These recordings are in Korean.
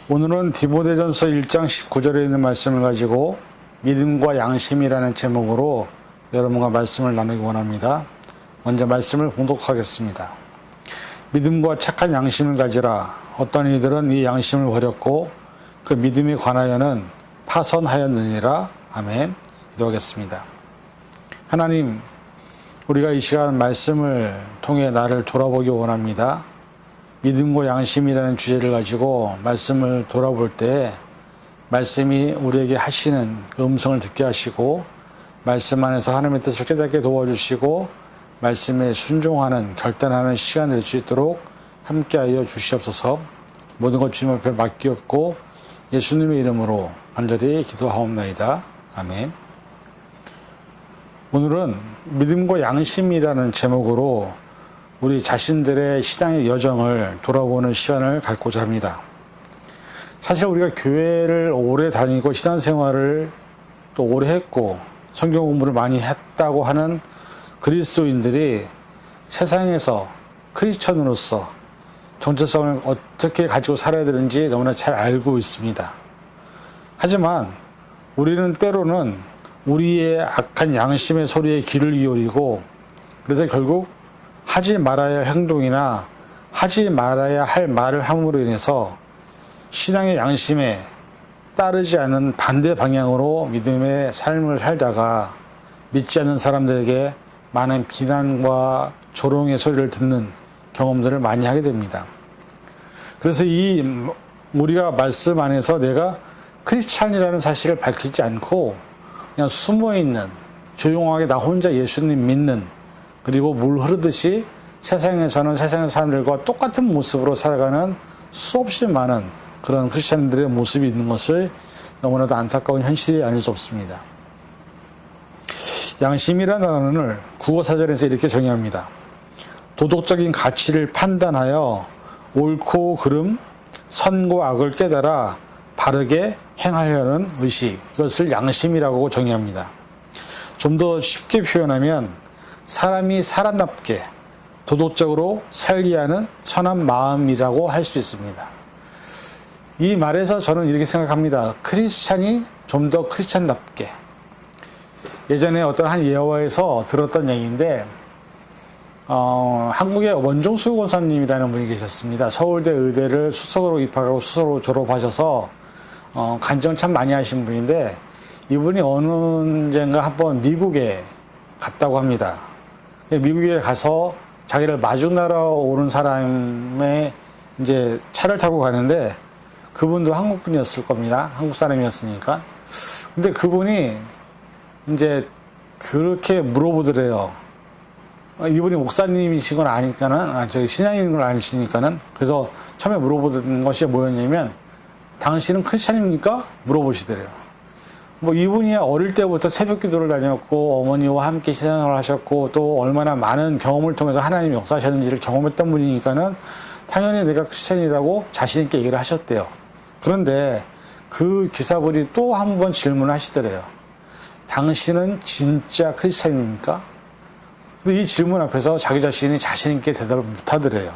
오늘은 디모데전서 1장 19절에 있는 말씀을 가지고 믿음과 양심이라는 제목으로 여러분과 말씀을 나누기 원합니다. 먼저 말씀을 봉독하겠습니다. 믿음과 착한 양심을 가지라. 어떤 이들은 이 양심을 버렸고 그 믿음에 관하여는 파선하였느니라. 아멘. 기도하겠습니다. 하나님, 우리가 이 시간 말씀을 통해 나를 돌아보기 원합니다. 믿음과 양심이라는 주제를 가지고 말씀을 돌아볼 때 말씀이 우리에게 하시는 그 음성을 듣게 하시고 말씀 안에서 하나님의 뜻을 깨닫게 도와주시고 말씀에 순종하는 결단하는 시간 될 수 있도록 함께하여 주시옵소서. 모든 것 주님 앞에 맡기옵고 예수님의 이름으로 간절히 기도하옵나이다. 아멘. 오늘은 믿음과 양심이라는 제목으로 우리 자신들의 신앙의 여정을 돌아보는 시간을 갖고자 합니다. 사실 우리가 교회를 오래 다니고 신앙생활을 또 오래 했고 성경 공부를 많이 했다고 하는 그리스도인들이 세상에서 크리스천으로서 정체성을 어떻게 가지고 살아야 되는지 너무나 잘 알고 있습니다. 하지만 우리는 때로는 우리의 악한 양심의 소리에 귀를 기울이고 그래서 결국 하지 말아야 할 행동이나 하지 말아야 할 말을 함으로 인해서 신앙의 양심에 따르지 않는 반대 방향으로 믿음의 삶을 살다가 믿지 않는 사람들에게 많은 비난과 조롱의 소리를 듣는 경험들을 많이 하게 됩니다. 그래서 우리가 말씀 안에서 내가 크리스찬이라는 사실을 밝히지 않고 그냥 숨어있는 조용하게 나 혼자 예수님 믿는 그리고 물 흐르듯이 세상에서는 세상의 사람들과 똑같은 모습으로 살아가는 수없이 많은 그런 크리스찬들의 모습이 있는 것을 너무나도 안타까운 현실이 아닐 수 없습니다. 양심이라는 단어를 국어사전에서 이렇게 정의합니다. 도덕적인 가치를 판단하여 옳고 그름, 선과 악을 깨달아 바르게 행하려는 의식, 이것을 양심이라고 정의합니다. 좀 더 쉽게 표현하면 사람이 사람답게 도덕적으로 살게 하는 선한 마음이라고 할 수 있습니다. 이 말에서 저는 이렇게 생각합니다. 크리스찬이 좀 더 크리스찬답게. 예전에 어떤 한 예화에서 들었던 얘기인데 한국의 원종수 권사님이라는 분이 계셨습니다. 서울대 의대를 수석으로 입학하고 수석으로 졸업하셔서 간증을 참 많이 하신 분인데 이분이 어느 언젠가 한번 미국에 갔다고 합니다. 미국에 가서 자기를 마중나러 오는 사람의 이제 차를 타고 가는데 그분도 한국 분이었을 겁니다. 한국 사람이었으니까. 근데 그분이 이제 그렇게 물어보더래요. 이분이 목사님이신 걸 아니까는, 신앙인 걸 아시니까는. 그래서 처음에 물어보던 것이 뭐였냐면, 당신은 크리스찬입니까? 물어보시더래요. 뭐 이분이 어릴 때부터 새벽 기도를 다녔고 어머니와 함께 신앙을 하셨고 또 얼마나 많은 경험을 통해서 하나님이 역사하셨는지를 경험했던 분이니까는 당연히 내가 크리스찬이라고 자신 있게 얘기를 하셨대요. 그런데 그 기사분이 또 한 번 질문을 하시더래요. 당신은 진짜 크리스찬입니까? 근데 이 질문 앞에서 자기 자신이 자신 있게 대답을 못 하더래요.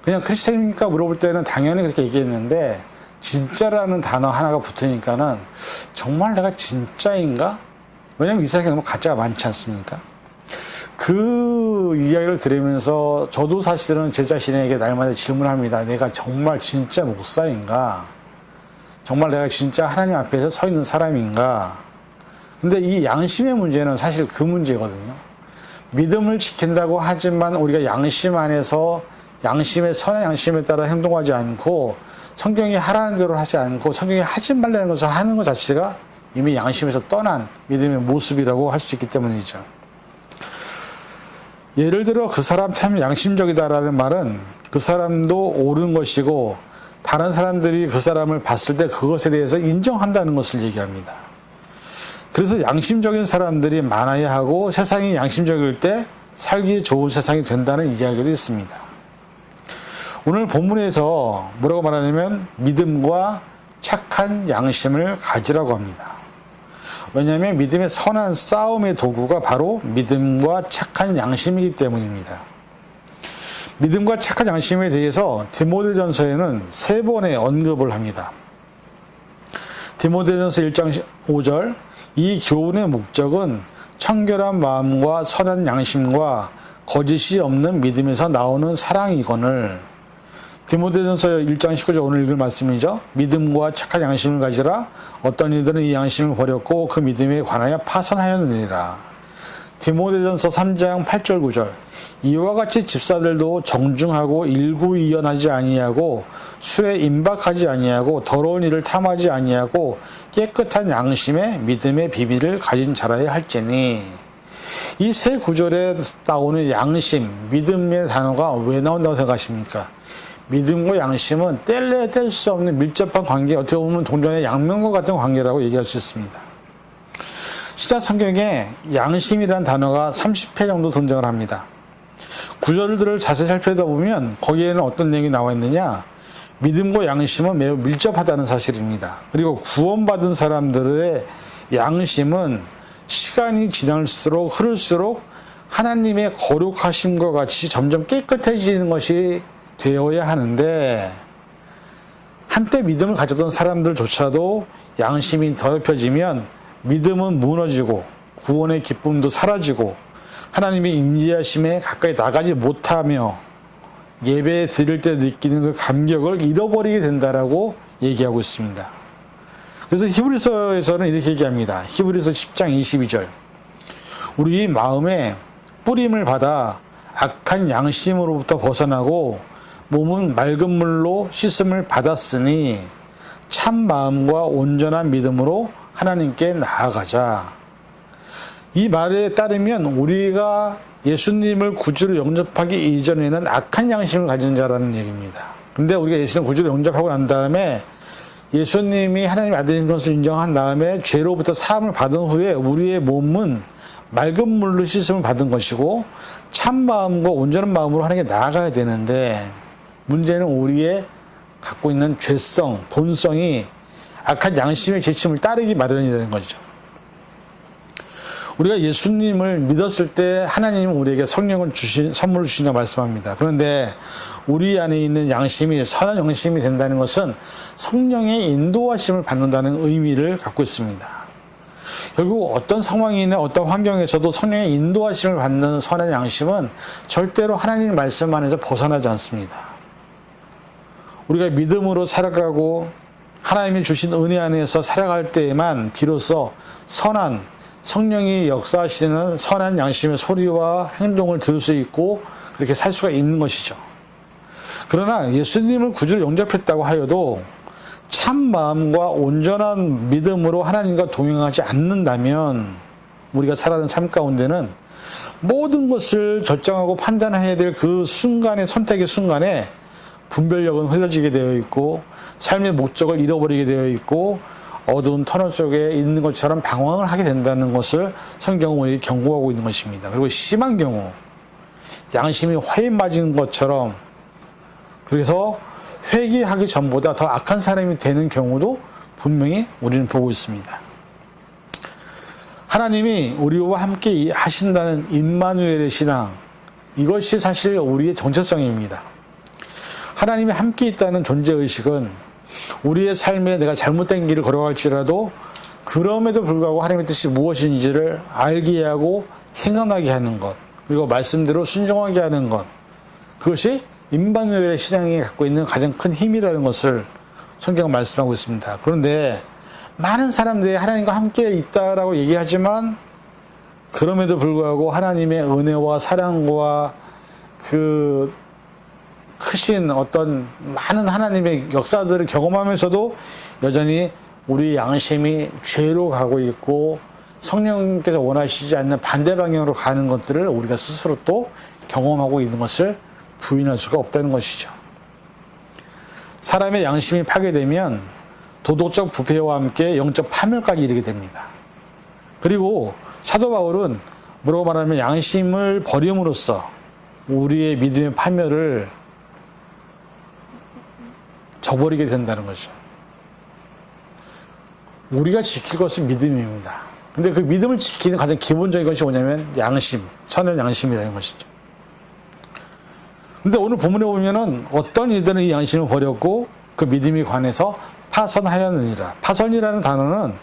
그냥 크리스찬입니까? 물어볼 때는 당연히 그렇게 얘기했는데 진짜라는 단어 하나가 붙으니까는 정말 내가 진짜인가? 왜냐면 이 세상에 너무 가짜가 많지 않습니까? 그 이야기를 들으면서 저도 사실은 제 자신에게 날마다 질문합니다. 내가 정말 진짜 목사인가? 정말 내가 진짜 하나님 앞에서 서 있는 사람인가? 근데 이 양심의 문제는 사실 그 문제거든요. 믿음을 지킨다고 하지만 우리가 양심 안에서 양심의 선한 양심에 따라 행동하지 않고 성경이 하라는 대로 하지 않고 성경이 하지 말라는 것을 하는 것 자체가 이미 양심에서 떠난 믿음의 모습이라고 할 수 있기 때문이죠. 예를 들어 그 사람 참 양심적이다라는 말은 그 사람도 옳은 것이고 다른 사람들이 그 사람을 봤을 때 그것에 대해서 인정한다는 것을 얘기합니다. 그래서 양심적인 사람들이 많아야 하고 세상이 양심적일 때 살기 좋은 세상이 된다는 이야기도 있습니다. 오늘 본문에서 뭐라고 말하냐면 믿음과 착한 양심을 가지라고 합니다. 왜냐하면 믿음의 선한 싸움의 도구가 바로 믿음과 착한 양심이기 때문입니다. 믿음과 착한 양심에 대해서 디모데전서에는 3번의 언급을 합니다. 디모데전서 1장 5절, 이 교훈의 목적은 청결한 마음과 선한 양심과 거짓이 없는 믿음에서 나오는 사랑이거늘. 디모데전서 1장 19절 오늘 읽을 말씀이죠. 믿음과 착한 양심을 가지라. 어떤 이들은 이 양심을 버렸고 그 믿음에 관하여 파선하였느니라. 디모데전서 3장 8절 9절, 이와 같이 집사들도 정중하고 일구이연하지 아니하고 술에 임박하지 아니하고 더러운 일을 탐하지 아니하고 깨끗한 양심에 믿음의 비밀을 가진 자라야 할지니. 이 세 구절에 나오는 양심, 믿음의 단어가 왜 나온다고 생각하십니까? 믿음과 양심은 뗄래야 뗄 수 없는 밀접한 관계, 어떻게 보면 동전의 양면과 같은 관계라고 얘기할 수 있습니다. 신약 성경에 양심이라는 단어가 30회 정도 등장을 합니다. 구절들을 자세히 살펴다 보면 거기에는 어떤 내용이 나와 있느냐? 믿음과 양심은 매우 밀접하다는 사실입니다. 그리고 구원받은 사람들의 양심은 시간이 지날수록 흐를수록 하나님의 거룩하심과 같이 점점 깨끗해지는 것이 되어야 하는데, 한때 믿음을 가졌던 사람들조차도 양심이 더럽혀지면 믿음은 무너지고 구원의 기쁨도 사라지고 하나님의 임재하심에 가까이 나가지 못하며 예배 드릴 때 느끼는 그 감격을 잃어버리게 된다라고 얘기하고 있습니다. 그래서 히브리서에서는 이렇게 얘기합니다. 히브리서 10장 22절, 우리 마음에 뿌림을 받아 악한 양심으로부터 벗어나고 몸은 맑은 물로 씻음을 받았으니 참 마음과 온전한 믿음으로 하나님께 나아가자. 이 말에 따르면 우리가 예수님을 구주로 영접하기 이전에는 악한 양심을 가진 자라는 얘기입니다. 근데 우리가 예수님 구주로 영접하고 난 다음에 예수님이 하나님의 아들인 것을 인정한 다음에 죄로부터 사함을 받은 후에 우리의 몸은 맑은 물로 씻음을 받은 것이고 참 마음과 온전한 마음으로 하나님께 나아가야 되는데, 문제는 우리의 갖고 있는 죄성, 본성이 악한 양심의 지침을 따르기 마련이라는 거죠. 우리가 예수님을 믿었을 때 하나님은 우리에게 성령을 선물을 주신다고 말씀합니다. 그런데 우리 안에 있는 양심이 선한 양심이 된다는 것은 성령의 인도하심을 받는다는 의미를 갖고 있습니다. 결국 어떤 상황이나 어떤 환경에서도 성령의 인도하심을 받는 선한 양심은 절대로 하나님의 말씀 안에서 벗어나지 않습니다. 우리가 믿음으로 살아가고 하나님이 주신 은혜 안에서 살아갈 때에만 비로소 선한, 성령이 역사하시는 선한 양심의 소리와 행동을 들을 수 있고 그렇게 살 수가 있는 것이죠. 그러나 예수님을 구주로 영접했다고 하여도 참 마음과 온전한 믿음으로 하나님과 동행하지 않는다면 우리가 살아가는 삶 가운데는 모든 것을 결정하고 판단해야 될 그 순간의 선택의 순간에 분별력은 흐려지게 되어 있고 삶의 목적을 잃어버리게 되어 있고 어두운 터널 속에 있는 것처럼 방황을 하게 된다는 것을 성경은 우리에게 경고하고 있는 것입니다. 그리고 심한 경우 양심이 화에 맞은 것처럼, 그래서 회개하기 전보다 더 악한 사람이 되는 경우도 분명히 우리는 보고 있습니다. 하나님이 우리와 함께 하신다는 임마누엘의 신앙, 이것이 사실 우리의 정체성입니다. 하나님이 함께 있다는 존재의식은 우리의 삶에 내가 잘못된 길을 걸어갈지라도 그럼에도 불구하고 하나님의 뜻이 무엇인지를 알게 하고 생각나게 하는 것, 그리고 말씀대로 순종하게 하는 것, 그것이 임마누엘의 신앙이 갖고 있는 가장 큰 힘이라는 것을 성경은 말씀하고 있습니다. 그런데 많은 사람들이 하나님과 함께 있다라고 얘기하지만 그럼에도 불구하고 하나님의 은혜와 사랑과 그 크신 어떤 많은 하나님의 역사들을 경험하면서도 여전히 우리 양심이 죄로 가고 있고 성령께서 원하시지 않는 반대 방향으로 가는 것들을 우리가 스스로 또 경험하고 있는 것을 부인할 수가 없다는 것이죠. 사람의 양심이 파괴되면 도덕적 부패와 함께 영적 파멸까지 이르게 됩니다. 그리고 사도 바울은 뭐라고 말하면 양심을 버림으로써 우리의 믿음의 파멸을 저버리게 된다는 거죠. 우리가 지킬 것은 믿음입니다. 근데 그 믿음을 지키는 가장 기본적인 것이 뭐냐면 양심, 선한 양심이라는 것이죠. 근데 오늘 본문에 보면은 어떤 이들은 이 양심을 버렸고 그 믿음이 관해서 파선하였느니라. 파선이라는 단어는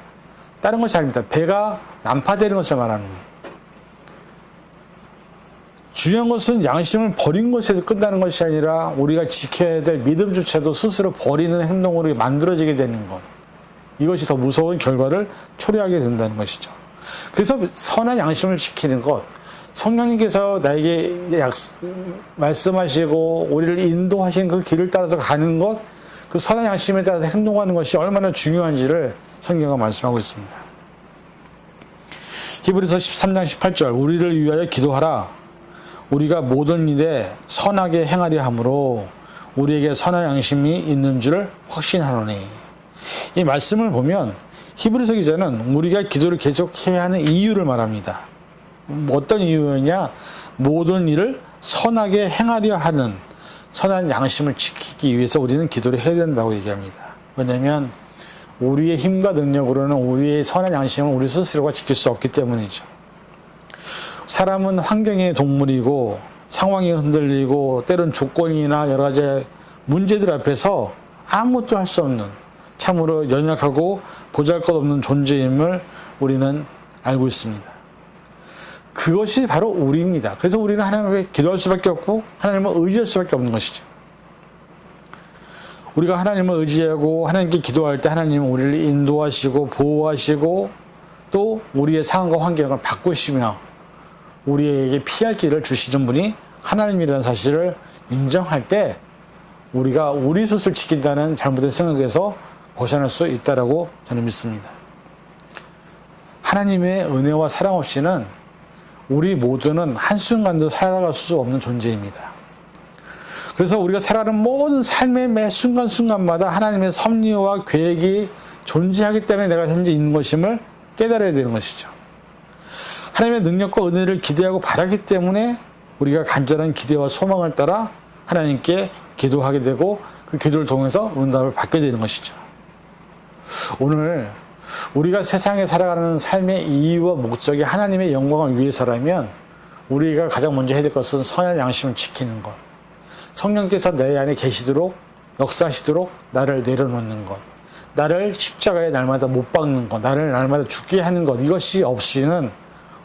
다른 것이 아닙니다. 배가 난파되는 것을 말하는 거예요. 중요한 것은 양심을 버린 것에서 끝나는 것이 아니라 우리가 지켜야 될 믿음조차도 스스로 버리는 행동으로 만들어지게 되는 것. 이것이 더 무서운 결과를 초래하게 된다는 것이죠. 그래서 선한 양심을 지키는 것, 성령님께서 나에게 말씀하시고 우리를 인도하신 그 길을 따라서 가는 것, 그 선한 양심에 따라서 행동하는 것이 얼마나 중요한지를 성경은 말씀하고 있습니다. 히브리서 13장 18절, 우리를 위하여 기도하라. 우리가 모든 일에 선하게 행하려 함으로 우리에게 선한 양심이 있는 줄을 확신하노니. 이 말씀을 보면 히브리서 기자는 우리가 기도를 계속해야 하는 이유를 말합니다. 어떤 이유냐? 모든 일을 선하게 행하려 하는 선한 양심을 지키기 위해서 우리는 기도를 해야 된다고 얘기합니다. 왜냐하면 우리의 힘과 능력으로는 우리의 선한 양심을 우리 스스로가 지킬 수 없기 때문이죠. 사람은 환경의 동물이고 상황이 흔들리고 때론 조건이나 여러 가지 문제들 앞에서 아무것도 할 수 없는 참으로 연약하고 보잘것없는 존재임을 우리는 알고 있습니다. 그것이 바로 우리입니다. 그래서 우리는 하나님께 기도할 수밖에 없고 하나님을 의지할 수밖에 없는 것이죠. 우리가 하나님을 의지하고 하나님께 기도할 때 하나님은 우리를 인도하시고 보호하시고 또 우리의 상황과 환경을 바꾸시며 우리에게 피할 길을 주시는 분이 하나님이라는 사실을 인정할 때 우리가 우리 스스로 지킨다는 잘못된 생각에서 벗어날 수 있다라고 저는 믿습니다. 하나님의 은혜와 사랑 없이는 우리 모두는 한순간도 살아갈 수 없는 존재입니다. 그래서 우리가 살아가는 모든 삶의 매 순간순간마다 하나님의 섭리와 계획이 존재하기 때문에 내가 현재 있는 것임을 깨달아야 되는 것이죠. 하나님의 능력과 은혜를 기대하고 바라기 때문에 우리가 간절한 기대와 소망을 따라 하나님께 기도하게 되고 그 기도를 통해서 응답을 받게 되는 것이죠. 오늘 우리가 세상에 살아가는 삶의 이유와 목적이 하나님의 영광을 위해서라면 우리가 가장 먼저 해야 될 것은 선한 양심을 지키는 것. 성령께서 내 안에 계시도록 역사하시도록 나를 내려놓는 것. 나를 십자가에 날마다 못 박는 것. 나를 날마다 죽게 하는 것. 이것이 없이는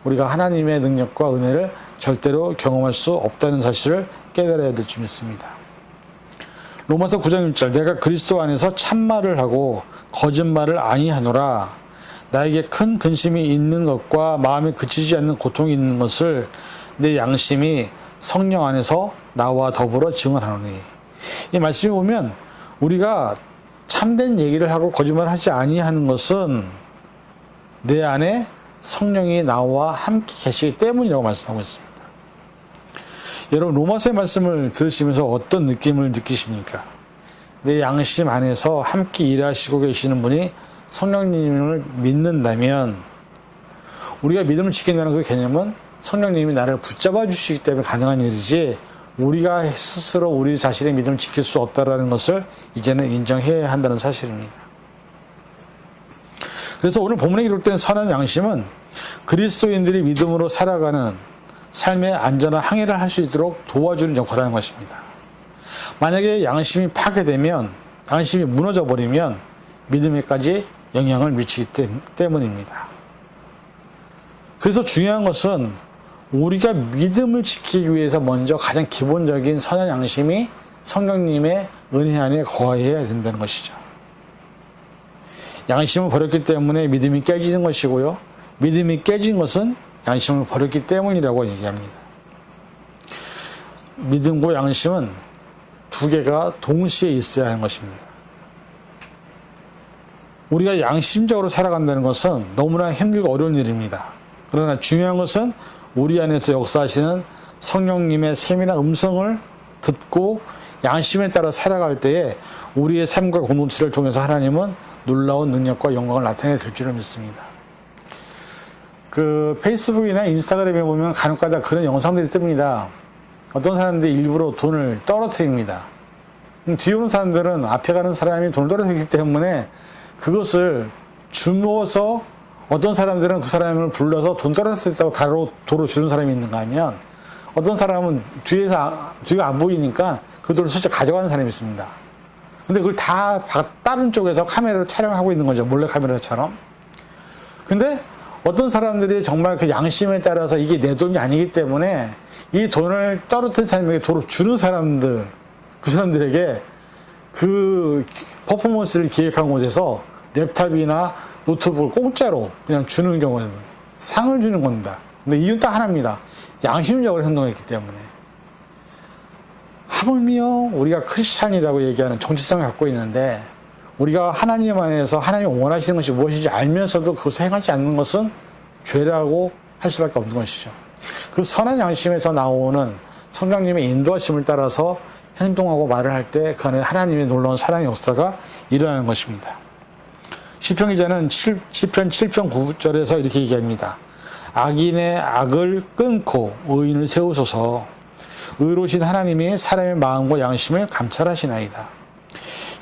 우리가 하나님의 능력과 은혜를 절대로 경험할 수 없다는 사실을 깨달아야 될 줄 믿습니다. 로마서 9장 1절, 내가 그리스도 안에서 참말을 하고 거짓말을 아니하노라. 나에게 큰 근심이 있는 것과 마음에 그치지 않는 고통이 있는 것을 내 양심이 성령 안에서 나와 더불어 증언하노니. 이 말씀에 보면 우리가 참된 얘기를 하고 거짓말을 하지 아니하는 것은 내 안에 성령이 나와 함께 계시기 때문이라고 말씀하고 있습니다. 여러분, 로마서의 말씀을 들으시면서 어떤 느낌을 느끼십니까? 내 양심 안에서 함께 일하시고 계시는 분이 성령님을 믿는다면 우리가 믿음을 지킨다는 그 개념은 성령님이 나를 붙잡아 주시기 때문에 가능한 일이지 우리가 스스로 우리 자신의 믿음을 지킬 수 없다는 것을 이제는 인정해야 한다는 사실입니다. 그래서 오늘 본문에 기록된 선한 양심은 그리스도인들이 믿음으로 살아가는 삶의 안전한 항해를 할 수 있도록 도와주는 역할을 하는 것입니다. 만약에 양심이 파괴되면, 양심이 무너져 버리면 믿음에까지 영향을 미치기 때문입니다. 그래서 중요한 것은 우리가 믿음을 지키기 위해서 먼저 가장 기본적인 선한 양심이 성령님의 은혜 안에 거해야 된다는 것이죠. 양심을 버렸기 때문에 믿음이 깨지는 것이고요. 믿음이 깨진 것은 양심을 버렸기 때문이라고 얘기합니다. 믿음과 양심은 두 개가 동시에 있어야 하는 것입니다. 우리가 양심적으로 살아간다는 것은 너무나 힘들고 어려운 일입니다. 그러나 중요한 것은 우리 안에서 역사하시는 성령님의 세밀한 음성을 듣고 양심에 따라 살아갈 때에 우리의 삶과 공동체를 통해서 하나님은 놀라운 능력과 영광을 나타내 될 줄을 믿습니다. 그 페이스북이나 인스타그램에 보면 간혹가다 그런 영상들이 뜹니다. 어떤 사람들이 일부러 돈을 떨어뜨립니다. 뒤에 오는 사람들은 앞에 가는 사람이 돈을 떨어뜨리기 때문에 그것을 주워서 어떤 사람들은 그 사람을 불러서 돈 떨어뜨렸다고 도로 주는 사람이 있는가 하면 어떤 사람은 뒤가 안 보이니까 그 돈을 슬쩍 가져가는 사람이 있습니다. 근데 그걸 다 다른 쪽에서 카메라로 촬영하고 있는 거죠. 몰래 카메라처럼. 근데 어떤 사람들이 정말 그 양심에 따라서 이게 내 돈이 아니기 때문에 이 돈을 떨어뜨린 사람에게 도로 주는 사람들, 그 사람들에게 그 퍼포먼스를 기획한 곳에서 랩탑이나 노트북을 공짜로 그냥 주는 경우는 상을 주는 겁니다. 근데 이유는 딱 하나입니다. 양심적으로 행동했기 때문에. 하물며 우리가 크리스찬이라고 얘기하는 정체성을 갖고 있는데 우리가 하나님 안에서 하나님이 원하시는 것이 무엇인지 알면서도 그것을 행하지 않는 것은 죄라고 할 수밖에 없는 것이죠. 그 선한 양심에서 나오는 성령님의 인도하심을 따라서 행동하고 말을 할 때 그 안에 하나님의 놀라운 사랑의 역사가 일어나는 것입니다. 시편 기자는 시편 7편 9절에서 이렇게 얘기합니다. 악인의 악을 끊고 의인을 세우소서. 의로우신 하나님이 사람의 마음과 양심을 감찰하시나이다.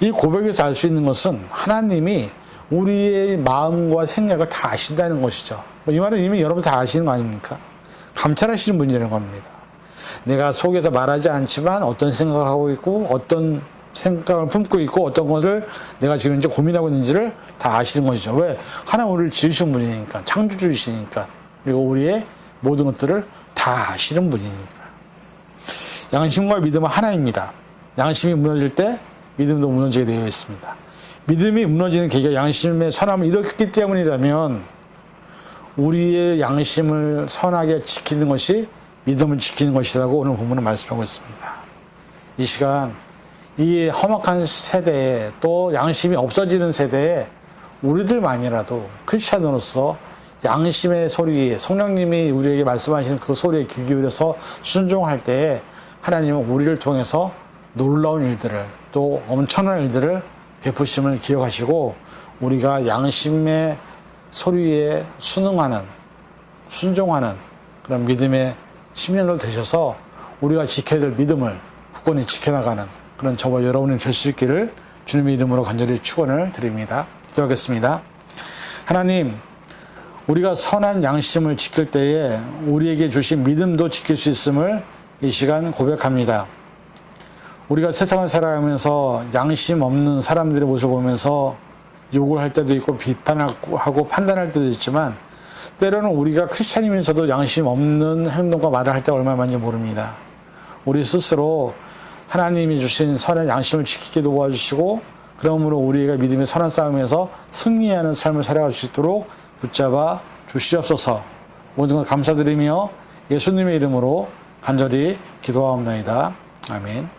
이 고백에서 알 수 있는 것은 하나님이 우리의 마음과 생각을 다 아신다는 것이죠. 이 말은 이미 여러분 다 아시는 거 아닙니까? 감찰하시는 분이라는 겁니다. 내가 속에서 말하지 않지만 어떤 생각을 하고 있고 어떤 생각을 품고 있고 어떤 것을 내가 지금 이제 고민하고 있는지를 다 아시는 것이죠. 왜? 하나님 우리를 지으신 분이니까, 창조주이시니까, 그리고 우리의 모든 것들을 다 아시는 분이니까. 양심과 믿음은 하나입니다. 양심이 무너질 때 믿음도 무너지게 되어 있습니다. 믿음이 무너지는 계기가 양심의 선함을 잃었기 때문이라면 우리의 양심을 선하게 지키는 것이 믿음을 지키는 것이라고 오늘 본문은 말씀하고 있습니다. 이 시간 이 험악한 세대에 또 양심이 없어지는 세대에 우리들만이라도 크리스찬으로서 양심의 소리에 성령님이 우리에게 말씀하시는 그 소리에 귀 기울여서 순종할 때에 하나님은 우리를 통해서 놀라운 일들을 또 엄청난 일들을 베푸심을 기억하시고 우리가 양심의 소리에 순종하는 그런 믿음의 10년을 되셔서 우리가 지켜야 될 믿음을 굳건히 지켜나가는 그런 저와 여러분이 될 수 있기를 주님의 이름으로 간절히 축원을 드립니다. 기도하겠습니다. 하나님, 우리가 선한 양심을 지킬 때에 우리에게 주신 믿음도 지킬 수 있음을 이 시간 고백합니다. 우리가 세상을 살아가면서 양심 없는 사람들의 모습을 보면서 욕을 할 때도 있고 비판하고 판단할 때도 있지만 때로는 우리가 크리스찬이면서도 양심 없는 행동과 말을 할 때가 얼마나 많은지 모릅니다. 우리 스스로 하나님이 주신 선한 양심을 지키게 도와주시고 그러므로 우리가 믿음의 선한 싸움에서 승리하는 삶을 살아갈 수 있도록 붙잡아 주시옵소서. 모든 것 감사드리며 예수님의 이름으로 간절히 기도하옵나이다. 아멘.